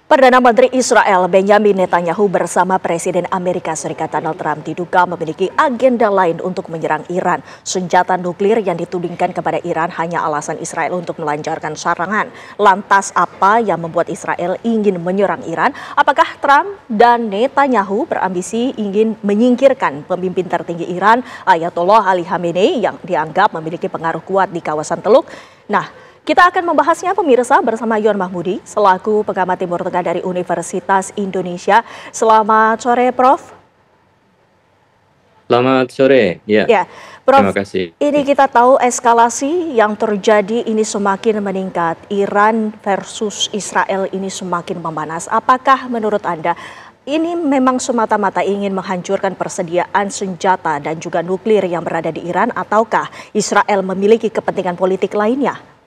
Perdana Menteri Israel Benjamin Netanyahu bersama Presiden Amerika Serikat Donald Trump diduga memiliki agenda lain untuk menyerang Iran. Senjata nuklir yang ditudingkan kepada Iran hanya alasan Israel untuk melancarkan serangan. Lantas apa yang membuat Israel ingin menyerang Iran? Apakah Trump dan Netanyahu berambisi ingin menyingkirkan pemimpin tertinggi Iran, Ayatollah Ali Khamenei, yang dianggap memiliki pengaruh kuat di kawasan Teluk? Nah, kita akan membahasnya pemirsa bersama Yon Mahmudi selaku pengamat Timur Tengah dari Universitas Indonesia. Selamat sore, Prof. Selamat sore, ya. Prof, Terima kasih. ini kita tahu eskalasi yang terjadi ini semakin meningkat. Iran versus Israel ini semakin memanas. Apakah menurut Anda ini memang semata-mata ingin menghancurkan persediaan senjata dan juga nuklir yang berada di Iran, ataukah Israel memiliki kepentingan politik lainnya?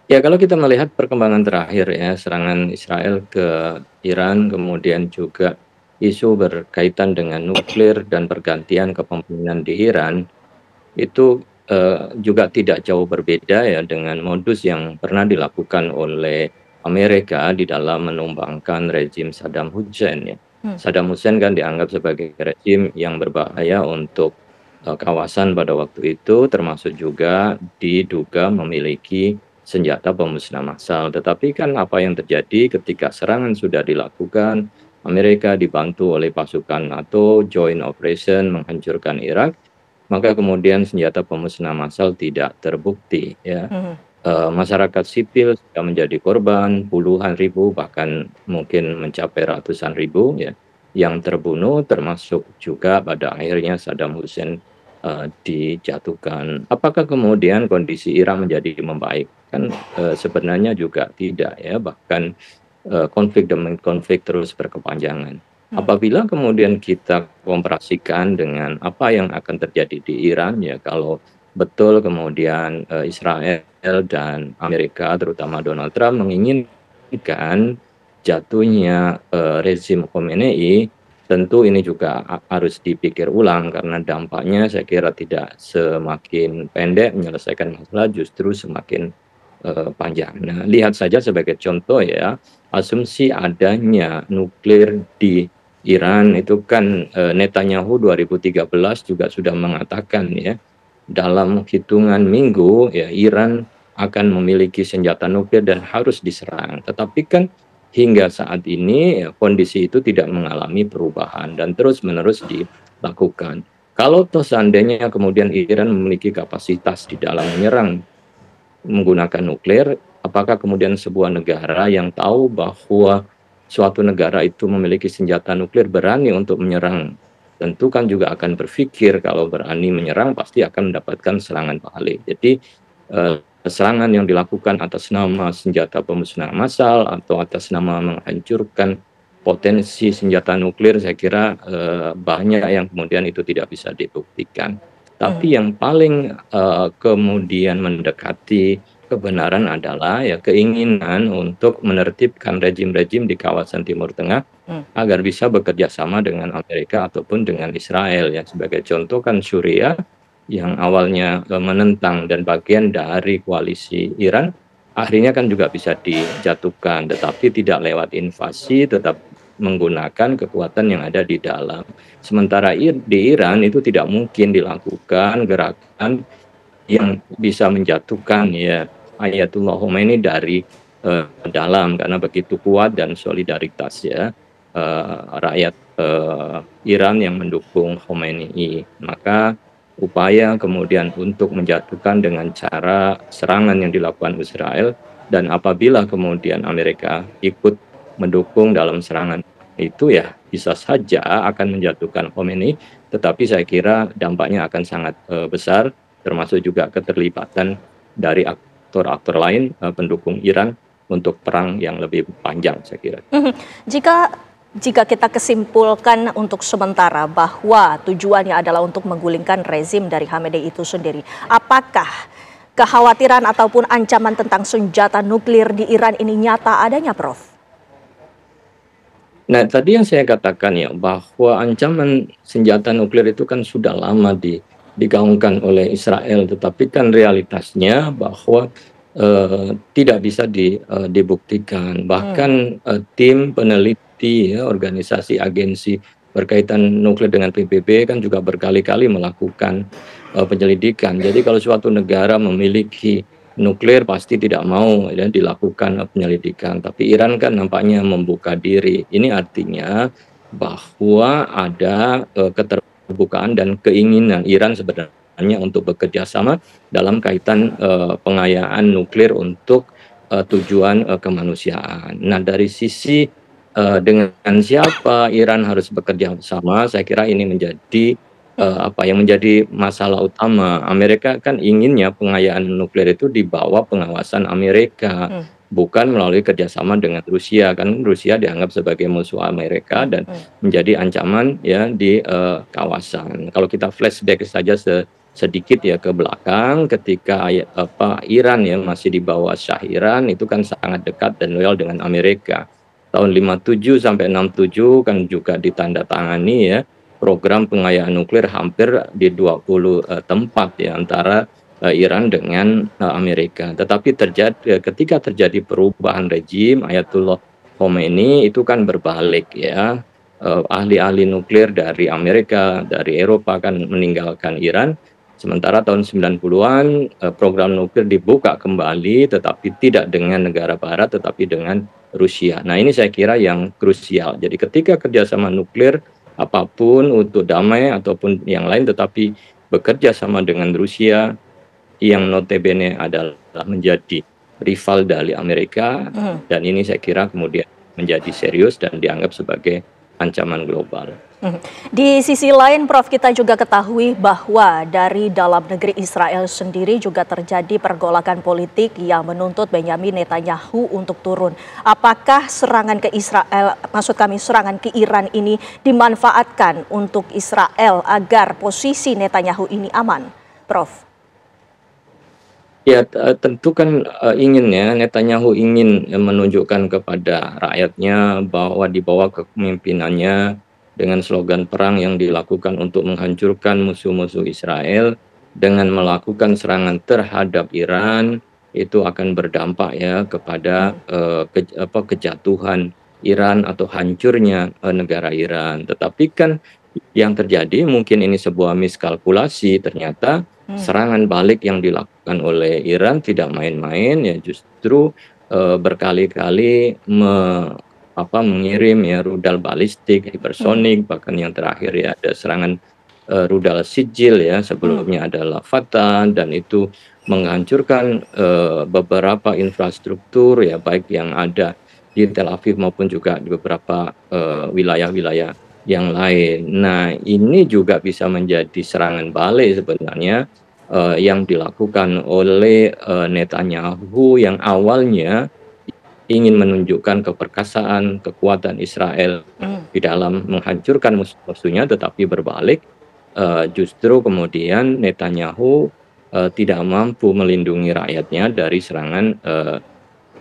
Ya, kalau kita melihat perkembangan terakhir ya, serangan Israel ke Iran, kemudian juga isu berkaitan dengan nuklir dan pergantian kepemimpinan di Iran, itu juga tidak jauh berbeda ya dengan modus yang pernah dilakukan oleh Amerika di dalam menumbangkan rezim Saddam Hussein ya. Saddam Hussein kan dianggap sebagai rezim yang berbahaya untuk kawasan pada waktu itu, termasuk juga diduga memiliki senjata pemusnah massal. Tetapi kan apa yang terjadi ketika serangan sudah dilakukan, Amerika dibantu oleh pasukan NATO, Joint Operation menghancurkan Irak, maka kemudian senjata pemusnah massal tidak terbukti. Ya. Masyarakat sipil sudah menjadi korban, puluhan ribu bahkan mungkin mencapai ratusan ribu ya, yang terbunuh, termasuk juga pada akhirnya Saddam Hussein dijatuhkan. Apakah kemudian kondisi Iran menjadi membaik? Kan sebenarnya juga tidak ya, bahkan konflik demi konflik terus berkepanjangan. Apabila kemudian kita komparasikan dengan apa yang akan terjadi di Iran ya, kalau betul kemudian Israel dan Amerika terutama Donald Trump menginginkan jatuhnya rezim Khamenei, tentu ini juga harus dipikir ulang karena dampaknya saya kira tidak semakin pendek menyelesaikan masalah, justru semakin panjang. Nah, lihat saja sebagai contoh ya, asumsi adanya nuklir di Iran itu kan Netanyahu 2013 juga sudah mengatakan ya, dalam hitungan minggu ya Iran akan memiliki senjata nuklir dan harus diserang. Tetapi kan hingga saat ini kondisi itu tidak mengalami perubahan dan terus-menerus dilakukan. Kalau toh seandainya kemudian Iran memiliki kapasitas di dalam menyerang menggunakan nuklir, apakah kemudian sebuah negara yang tahu bahwa suatu negara itu memiliki senjata nuklir berani untuk menyerang? Tentu kan juga akan berpikir kalau berani menyerang pasti akan mendapatkan serangan balik. Jadi serangan yang dilakukan atas nama senjata pemusnah massal atau atas nama menghancurkan potensi senjata nuklir, saya kira banyak yang kemudian itu tidak bisa dibuktikan. Tapi yang paling kemudian mendekati kebenaran adalah ya keinginan untuk menertibkan rejim-rejim di kawasan Timur Tengah agar bisa bekerja sama dengan Amerika ataupun dengan Israel ya. Sebagai contoh kan Suriah yang awalnya menentang dan bagian dari koalisi Iran, akhirnya kan juga bisa dijatuhkan, tetapi tidak lewat invasi, tetap menggunakan kekuatan yang ada di dalam. Sementara di Iran itu tidak mungkin dilakukan gerakan yang bisa menjatuhkan ya Ayatollah Khomeini dari dalam, karena begitu kuat dan solidaritas ya rakyat Iran yang mendukung Khomeini. Maka upaya kemudian untuk menjatuhkan dengan cara serangan yang dilakukan Israel, dan apabila kemudian Amerika ikut mendukung dalam serangan itu ya bisa saja akan menjatuhkan Khomeini, tetapi saya kira dampaknya akan sangat besar, termasuk juga keterlibatan dari aktor-aktor lain pendukung Iran untuk perang yang lebih panjang, saya kira. Jika kita kesimpulkan untuk sementara bahwa tujuannya adalah untuk menggulingkan rezim dari Khamenei itu sendiri, apakah kekhawatiran ataupun ancaman tentang senjata nuklir di Iran ini nyata adanya, Prof? Nah, tadi yang saya katakan ya, bahwa ancaman senjata nuklir itu kan sudah lama digaungkan oleh Israel, tetapi kan realitasnya bahwa tidak bisa dibuktikan. Bahkan tim peneliti ya, organisasi agensi berkaitan nuklir dengan PBB kan juga berkali-kali melakukan penyelidikan. Jadi kalau suatu negara memiliki nuklir pasti tidak mau ya dilakukan penyelidikan. Tapi Iran kan nampaknya membuka diri. Ini artinya bahwa ada keterbukaan dan keinginan Iran sebenarnya untuk bekerja sama dalam kaitan pengayaan nuklir untuk tujuan kemanusiaan. Nah, dari sisi dengan siapa Iran harus bekerja sama, saya kira ini menjadi apa yang menjadi masalah utama. Amerika kan inginnya pengayaan nuklir itu di bawah pengawasan Amerika, Hmm. bukan melalui kerjasama dengan Rusia. Kan Rusia dianggap sebagai musuh Amerika dan menjadi ancaman ya di kawasan. Kalau kita flashback saja sedikit ya ke belakang, ketika Iran ya masih di bawah Shah Iran itu kan sangat dekat dan loyal dengan Amerika. Tahun 57 sampai 67 kan juga ditandatangani ya program pengayaan nuklir hampir di 20 tempat ya antara Iran dengan Amerika. Tetapi ketika terjadi perubahan rejim Ayatullah Khomeini itu kan berbalik ya. Ahli-ahli nuklir dari Amerika, dari Eropa kan meninggalkan Iran. Sementara tahun 90-an program nuklir dibuka kembali tetapi tidak dengan negara barat tetapi dengan Rusia. Nah, ini saya kira yang krusial. Jadi ketika kerjasama nuklir apapun untuk damai ataupun yang lain tetapi bekerja sama dengan Rusia yang notabene adalah menjadi rival dari Amerika dan ini saya kira kemudian menjadi serius dan dianggap sebagai ancaman global. Di sisi lain, Prof, kita juga ketahui bahwa dari dalam negeri Israel sendiri juga terjadi pergolakan politik yang menuntut Benyamin Netanyahu untuk turun. Apakah serangan ke Israel, maksud kami serangan ke Iran ini dimanfaatkan untuk Israel agar posisi Netanyahu ini aman, Prof? Ya, tentu kan ingin ya, Netanyahu ingin menunjukkan kepada rakyatnya bahwa di bawah kepemimpinannya dengan slogan perang yang dilakukan untuk menghancurkan musuh-musuh Israel dengan melakukan serangan terhadap Iran itu akan berdampak ya kepada kejatuhan Iran atau hancurnya negara Iran. Tetapi kan yang terjadi mungkin ini sebuah miskalkulasi, ternyata serangan balik yang dilakukan oleh Iran tidak main-main ya justru berkali-kali mengirim ya rudal balistik, hipersonik, bahkan yang terakhir ya ada serangan rudal Sijil ya sebelumnya adalah Fatah dan itu menghancurkan beberapa infrastruktur ya baik yang ada di Tel Aviv maupun juga di beberapa wilayah-wilayah yang lain. Nah, ini juga bisa menjadi serangan balik sebenarnya yang dilakukan oleh Netanyahu yang awalnya ingin menunjukkan keperkasaan, kekuatan Israel di dalam menghancurkan musuh-musuhnya, tetapi berbalik justru kemudian Netanyahu tidak mampu melindungi rakyatnya dari serangan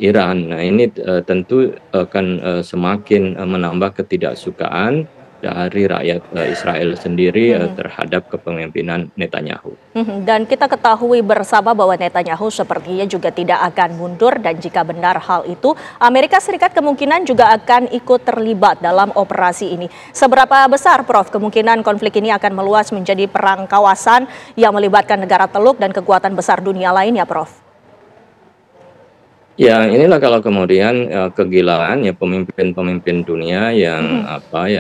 Iran. Nah, ini tentu akan semakin menambah ketidaksukaan dari rakyat Israel sendiri terhadap kepemimpinan Netanyahu. Dan kita ketahui bersama bahwa Netanyahu sepertinya juga tidak akan mundur dan jika benar hal itu, Amerika Serikat kemungkinan juga akan ikut terlibat dalam operasi ini. Seberapa besar, Prof, kemungkinan konflik ini akan meluas menjadi perang kawasan yang melibatkan negara Teluk dan kekuatan besar dunia lainnya, Prof? Ya, inilah kalau kemudian kegilaan ya pemimpin-pemimpin dunia yang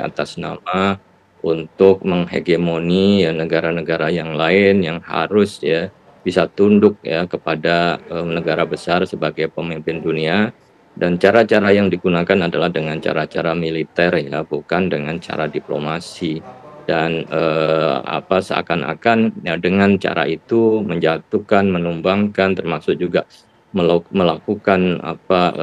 atas nama untuk menghegemoni ya negara-negara yang lain yang harus ya bisa tunduk ya kepada negara besar sebagai pemimpin dunia dan cara-cara yang digunakan adalah dengan cara-cara militer ya bukan dengan cara diplomasi dan seakan-akan ya dengan cara itu menjatuhkan, menumbangkan termasuk juga melakukan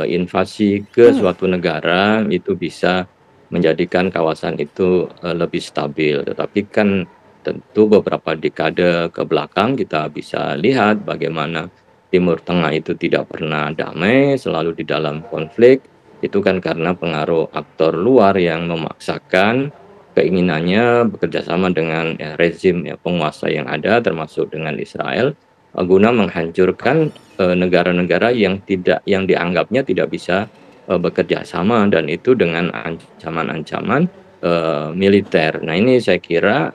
invasi ke suatu negara itu bisa menjadikan kawasan itu lebih stabil. Tetapi kan tentu beberapa dekade ke belakang kita bisa lihat bagaimana Timur Tengah itu tidak pernah damai, selalu di dalam konflik. Itu kan karena pengaruh aktor luar yang memaksakan keinginannya bekerja sama dengan rezim penguasa yang ada termasuk dengan Israel guna menghancurkan negara-negara yang dianggapnya tidak bisa bekerja sama, dan itu dengan ancaman-ancaman militer. Nah, ini saya kira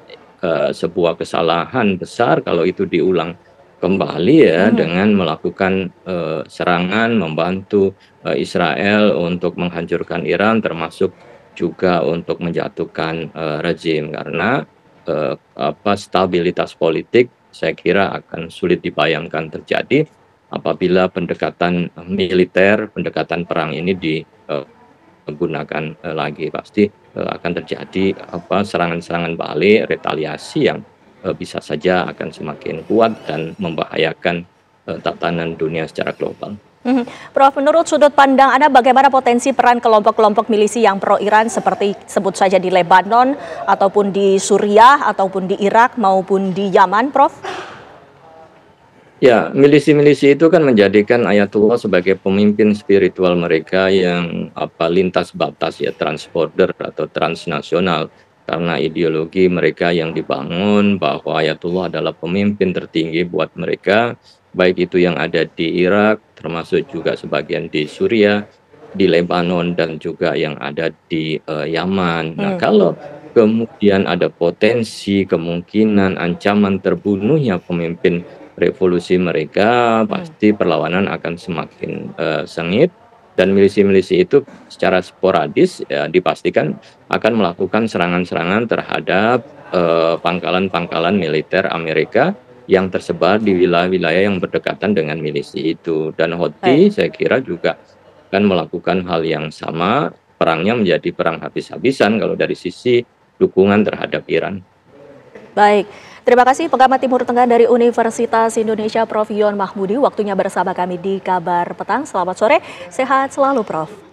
sebuah kesalahan besar kalau itu diulang kembali ya, dengan melakukan serangan, membantu Israel untuk menghancurkan Iran, termasuk juga untuk menjatuhkan rezim, karena stabilitas politik saya kira akan sulit dibayangkan terjadi apabila pendekatan militer, pendekatan perang ini digunakan lagi. Pasti akan terjadi serangan-serangan balik, retaliasi yang bisa saja akan semakin kuat dan membahayakan tatanan dunia secara global. Prof, menurut sudut pandang Anda bagaimana potensi peran kelompok-kelompok milisi yang pro-Iran seperti sebut saja di Lebanon, ataupun di Suriah, ataupun di Irak, maupun di Yaman, Prof? Ya, milisi-milisi itu kan menjadikan Ayatullah sebagai pemimpin spiritual mereka yang lintas batas ya, transborder atau transnasional, karena ideologi mereka yang dibangun bahwa Ayatullah adalah pemimpin tertinggi buat mereka, baik itu yang ada di Irak, termasuk juga sebagian di Suriah, di Lebanon, dan juga yang ada di Yaman. Nah, kalau kemudian ada potensi, kemungkinan, ancaman terbunuhnya pemimpin revolusi mereka, pasti perlawanan akan semakin sengit, dan milisi-milisi itu secara sporadis ya, dipastikan akan melakukan serangan-serangan terhadap pangkalan-pangkalan militer Amerika yang tersebar di wilayah-wilayah yang berdekatan dengan milisi itu. Dan Houthi saya kira juga akan melakukan hal yang sama, perangnya menjadi perang habis-habisan kalau dari sisi dukungan terhadap Iran. Baik, terima kasih pengamat Timur Tengah dari Universitas Indonesia, Prof. Yon Mahmudi, waktunya bersama kami di Kabar Petang. Selamat sore, sehat selalu, Prof.